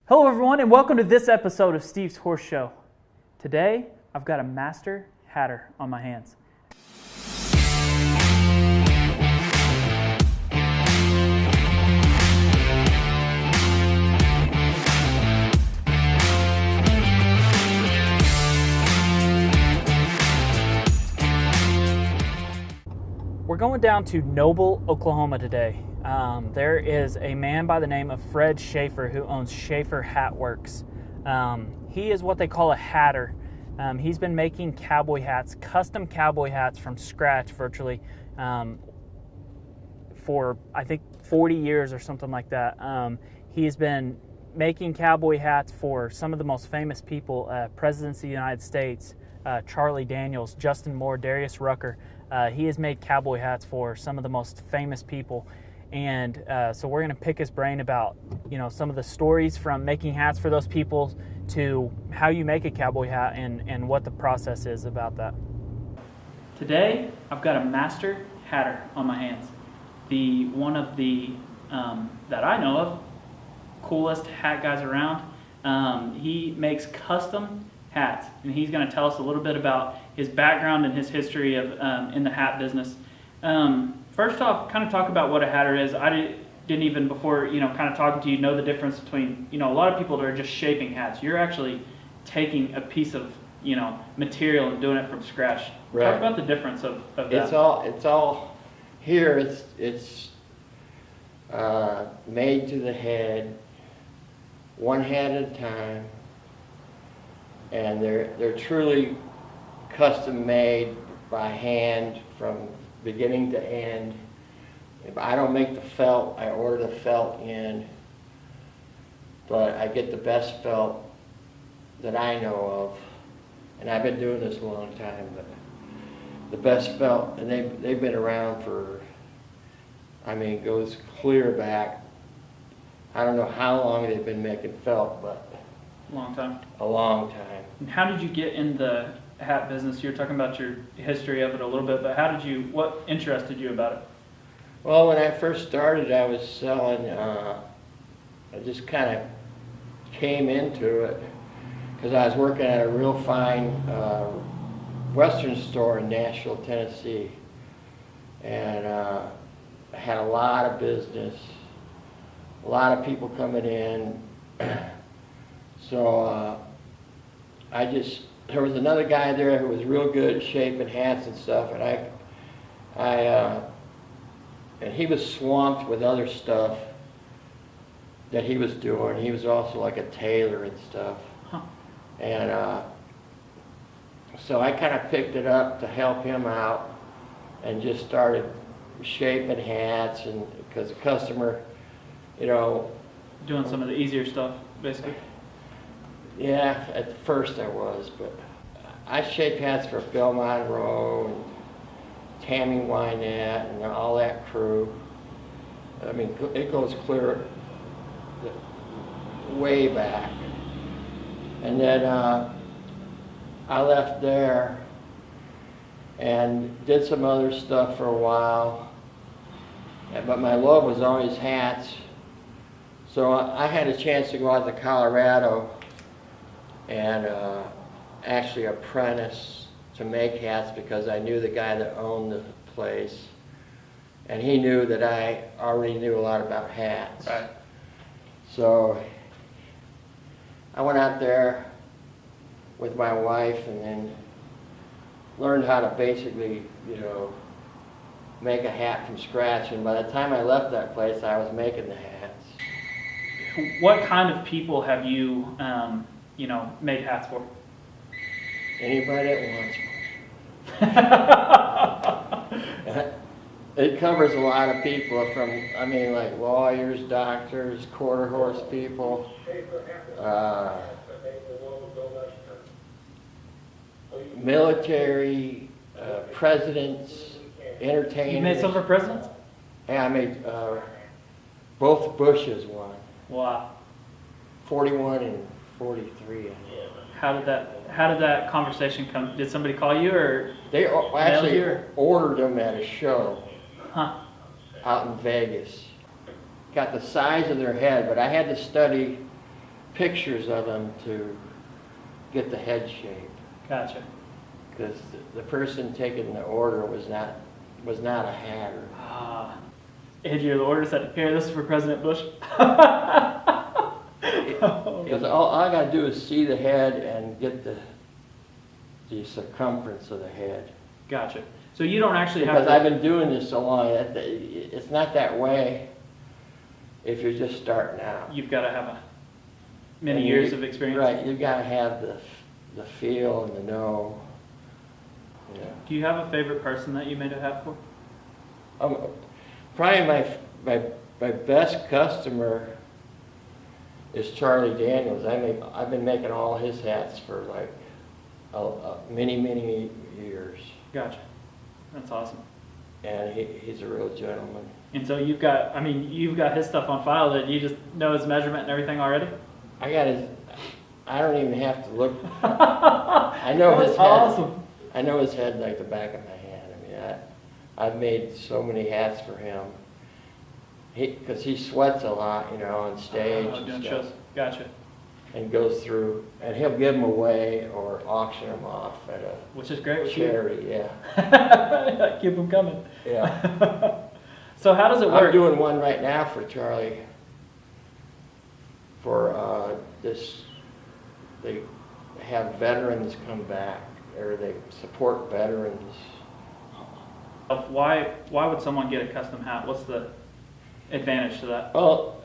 Hello everyone and welcome to this episode of Steve's Horse Show. Today, I've got a master hatter on my hands. We're going down to Noble, Oklahoma today. There is a man by the name of Fred Schafer who owns Schafer Hat Works. He is what they call a hatter. He's been making cowboy hats, custom cowboy hats from scratch virtually for I think 40 years or something like that. He's been making cowboy hats for some of the most famous people, Presidents of the United States, Charlie Daniels, Justin Moore, Darius Rucker. He has made cowboy hats for some of the most famous people. And so we're going to pick his brain about, some of the stories from making hats for those people to how you make a cowboy hat and what the process is about that. Today, I've got a master hatter on my hands. One of the, that I know of, coolest hat guys around. He makes custom hats, and he's going to tell us a little bit about his background and his history of in the hat business. First off, kind of talk about what a hatter is. I didn't even, before kind of talking to you, know the difference between a lot of people that are just shaping hats. You're actually taking a piece of material and doing it from scratch. Right. Talk about the difference of that. It's all here. It's made to the head, one hat at a time, and they're truly custom made by hand from beginning to end. If I don't make the felt, I order the felt in, but I get the best felt that I know of, and I've been doing this a long time, but the best felt, and they've been around for, goes clear back. I don't know how long they've been making felt, but Long time. a long time. And how did you get in the hat business? You were talking about your history of it a little bit, but what interested you about it? Well, when I first started, I was selling, I just kind of came into it because I was working at a real fine Western store in Nashville, Tennessee, and I had a lot of business, a lot of people coming in, so there was another guy there who was real good at shaping hats and stuff, and he was swamped with other stuff that he was doing. He was also like a tailor and stuff. Huh. And so I kind of picked it up to help him out and just started shaping hats, and because the customer, Doing some of the easier stuff, basically. yeah, at first I was, but I shaped hats for Bill Monroe and Tammy Wynette and all that crew. It goes clear way back. And then I left there and did some other stuff for a while. But my love was always hats. So I had a chance to go out to Colorado and actually apprentice to make hats because I knew the guy that owned the place, and he knew that I already knew a lot about hats. Right. So I went out there with my wife and then learned how to basically, make a hat from scratch, and by the time I left that place, I was making the hats. What kind of people have you, made hats for? Anybody that wants one. It covers a lot of people from, like lawyers, doctors, quarter horse people, military, presidents, entertainers. You made some for presidents? Yeah, I made both Bushes one. Wow. 41 and 43. How did that conversation come? Did somebody call you or? They actually you or? ordered them at a show. Huh. Out in Vegas. Got the size of their head, but I had to study pictures of them to get the head shape. Gotcha. Because the person taking the order was not a hatter. Ah. Andrew, the order said, "Here, this is for President Bush." Because all I got to do is see the head and get the circumference of the head. Gotcha. So you don't actually have Because to... I've been doing this so long, it's not that way if you're just starting out. You've got to have many years of experience. Right, you've got to have the feel and the know. Yeah. Do you have a favorite person that you made a hat for? Probably my best customer is Charlie Daniels. I've been making all his hats for like many years. Gotcha. That's awesome. And he's a real gentleman. And so you've got his stuff on file that you just know his measurement and everything already? I don't even have to look. I know That's his head. awesome. I know his head like the back of my hand. I mean, I've made so many hats for him. Because he sweats a lot, on stage and Doing stuff. shows. Gotcha. And goes through, and he'll give them away or auction them off at a Which is great with charity. Yeah. Keep them coming. Yeah. So how does it work? I'm doing one right now for Charlie. For this, they have veterans come back, or they support veterans. Why would someone get a custom hat? What's the advantage to that? Well,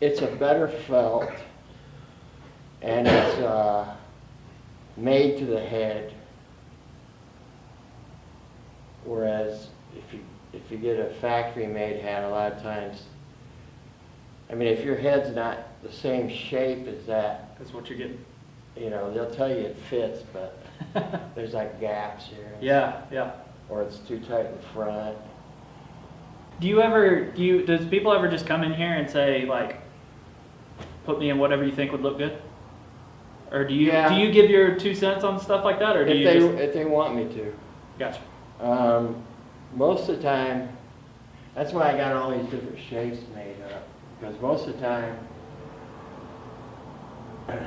it's a better felt, and it's made to the head. Whereas if you get a factory-made hat, a lot of times, I mean, if your head's not the same shape as that, That's what you're getting. They'll tell you it fits, but there's like gaps here. Yeah, yeah. Or it's too tight in front. Does people ever just come in here and say, like, put me in whatever you think would look good? Or do you give your 2 cents on stuff like that, or do if they want me to? Gotcha. Most of the time, that's why I got all these different shapes made up. Because most of the time,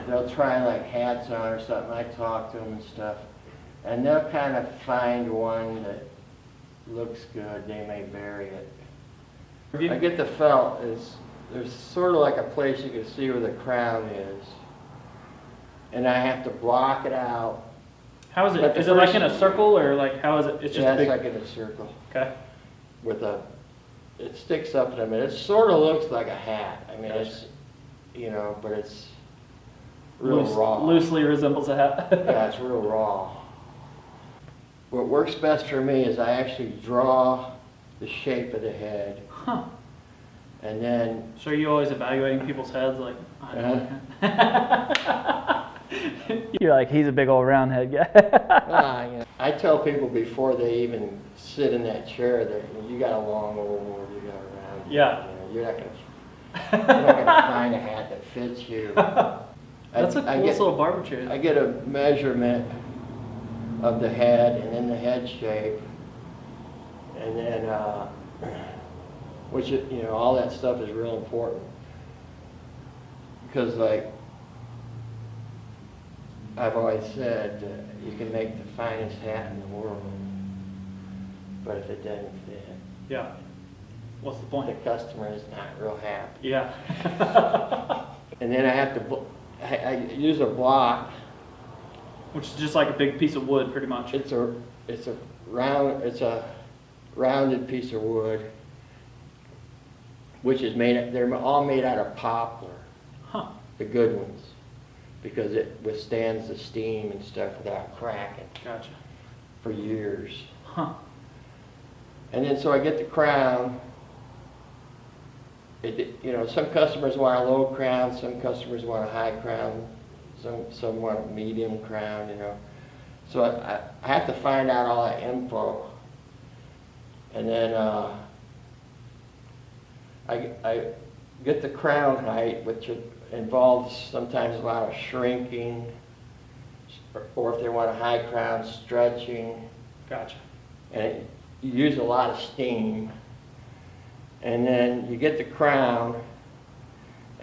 they'll try like hats on or something. I talk to them and stuff, and they'll kind of find one that looks good. They may bury it. I get the felt. There's sort of like a place you can see where the crown is, and I have to block it out. How is it? Is it like in a circle, or like how is it? It's just it's like in a circle. Okay. It sticks up in a minute. It sort of looks like a hat. I mean, Gotcha. it's, but it's real raw. Loosely resembles a hat. Yeah, it's real raw. What works best for me is I actually draw the shape of the head. Huh. And then... So are you always evaluating people's heads? Like, you're like, he's a big old round head guy. I tell people before they even sit in that chair that you got a long old, you got a round. Yeah. You're not gonna find a hat that fits you. That's a cool little barber chair. I get a measurement of the head and then the head shape, and then which all that stuff is real important, because like I've always said, you can make the finest hat in the world, but if it doesn't fit, yeah, what's the point? The customer is not real happy. Yeah. And then I have to I use a block, which is just like a big piece of wood, pretty much. It's a rounded piece of wood, which is they're all made out of poplar. Huh. The good ones, because it withstands the steam and stuff without cracking. Gotcha. For years. Huh. And then so I get the crown. Some customers want a low crown, some customers want a high crown, some want a medium crown, So I have to find out all that info. And then I get the crown height, which involves sometimes a lot of shrinking, or if they want a high crown, stretching. Gotcha. And you use a lot of steam. And then you get the crown,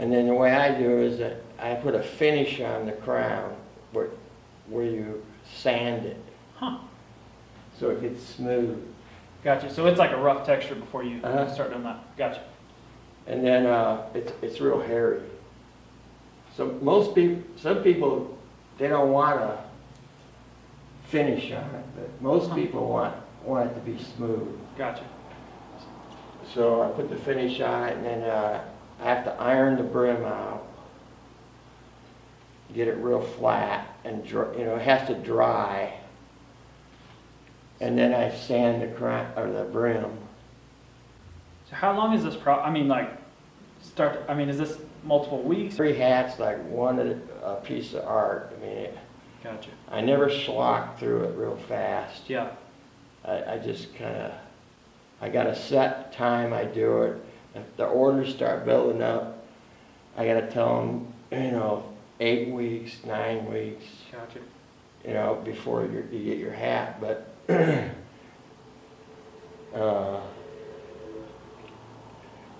And then the way I do is that I put a finish on the crown where you sand it. Huh. So it gets smooth. Gotcha. So it's like a rough texture before you Uh-huh. start doing that. Gotcha. And then it's real hairy. So some people, they don't want a finish on it, but most people want it to be smooth. Gotcha. So I put the finish on it, and then I have to iron the brim out, get it real flat, and it has to dry. And then I sand the crown or the brim. So how long is this is this multiple weeks? 3 hats, like a piece of art. I mean, Gotcha. I never schlock through it real fast. Yeah. I just I got a set time I do it. If the orders start building up, I got to tell them, 8 weeks, 9 weeks, Gotcha. before you get your hat. But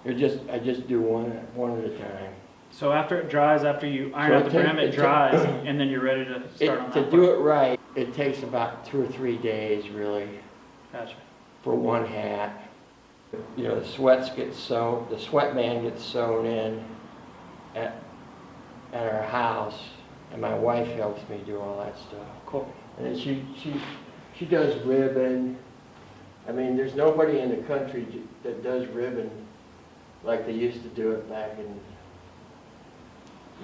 I just do one at a time. So after it dries, after you iron out the brim, it dries, and then you're ready to start on that To part. do it right, it takes about 2 or 3 days, really, Gotcha. for one hat. The sweats get sewn, the sweat band gets sewn in at our house, and my wife helps me do all that stuff. Cool. And then she does ribbon. I mean, there's nobody in the country that does ribbon like they used to do it back in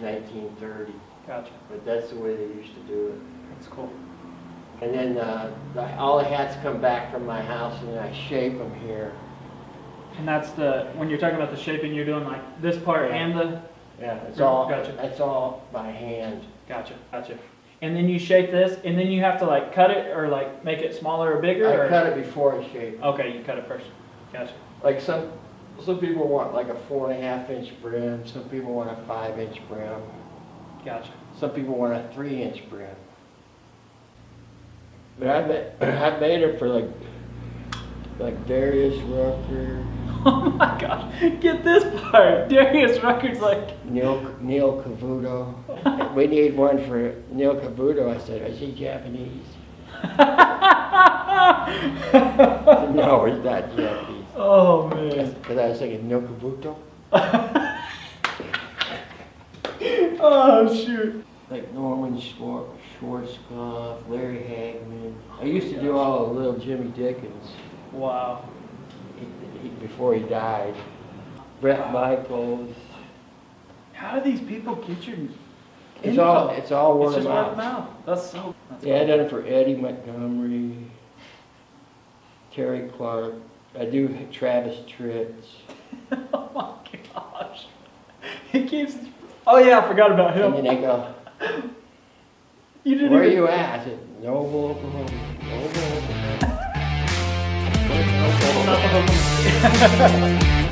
1930. Gotcha. But that's the way they used to do it. That's cool. And then all the hats come back from my house, and then I shape them here. And that's when you're talking about the shaping, you're doing like this part and the. Yeah, Gotcha. That's all by hand. Gotcha. And then you shape this, and then you have to like cut it or like make it smaller or bigger. I cut it before I shape it. Okay, you cut it first. Gotcha. Like some people want like a 4.5 inch brim. Some people want a 5 inch brim. Gotcha. Some people want a 3 inch brim. But I made it for like Darius Rucker, Oh my gosh! Get this part. Darius Rucker's like. Neil Cavuto. We need one for Neil Cavuto. I said, is he Japanese? No, he's not Japanese. Oh man. Because I was thinking Neil Cavuto. Oh shoot. Like Norman Schwarzkopf, Larry Hagman. I used to do all of Little Jimmy Dickens. Wow. Before he died. Brett Michaels. How do these people get your It's info? all word It's of just word of mouth. mouth. That's Yeah, I done it for Eddie Montgomery, Terry Clark. I do Travis Tritz. Oh my gosh. He keeps. Oh yeah, I forgot about him. And then they go, You didn't where are even. you at? I said, Noble, Oklahoma. Noble, Oklahoma. Not the whole-